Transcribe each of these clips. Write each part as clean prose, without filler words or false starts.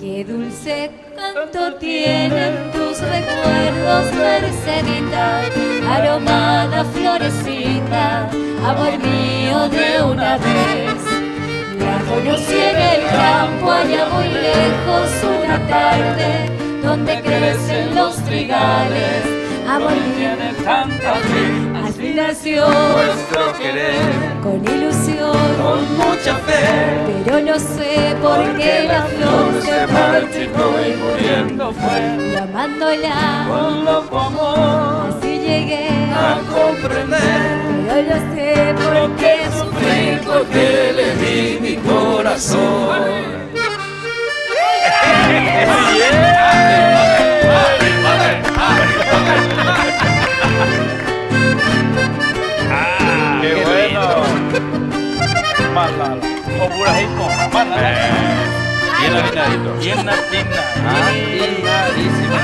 Qué dulce canto tienen tus recuerdos, Mercedita, aromada florecita, amor mío de una vez. La conocí en el campo, allá muy lejos, una tarde, donde crecen los trigales. Amor mío de tanta fe, así nació nuestro querer, con ilusión, con mucha fe. pero no sé por qué la flor se marchitó y muriendo fue. Y amándola Con loco amor así llegué a comprender, pero no sé por qué sufrí, porque le di mi corazón. ¡Qué bueno! Malala. O burajito. Malala. Bien afinadito. Bien afinadísimo.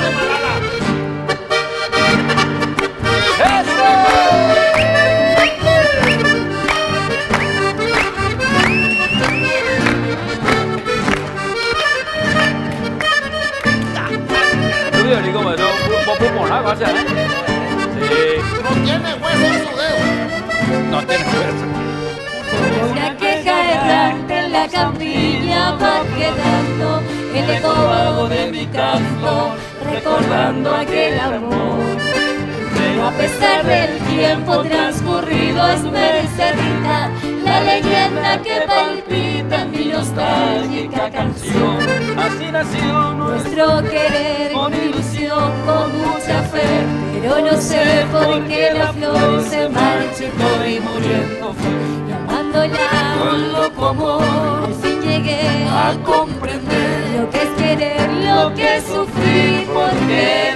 Tú como yo, ¿no? Sí. No tiene hueso en su dedo. No tiene fuerza. una queja errante en la campiña va quedando el eco vago de mi canto, recordando aquel amor. Pero a pesar del tiempo transcurrido es Mercedita la leyenda que palpita en mi nostálgica canción. Así nació Nuestro querer con ilusión, con mucha fe, pero no sé por qué la flor se marchitó y muriendo fue. Y amándola con loco amor, al fin llegué a comprender lo que es querer, lo que es sufrir, porque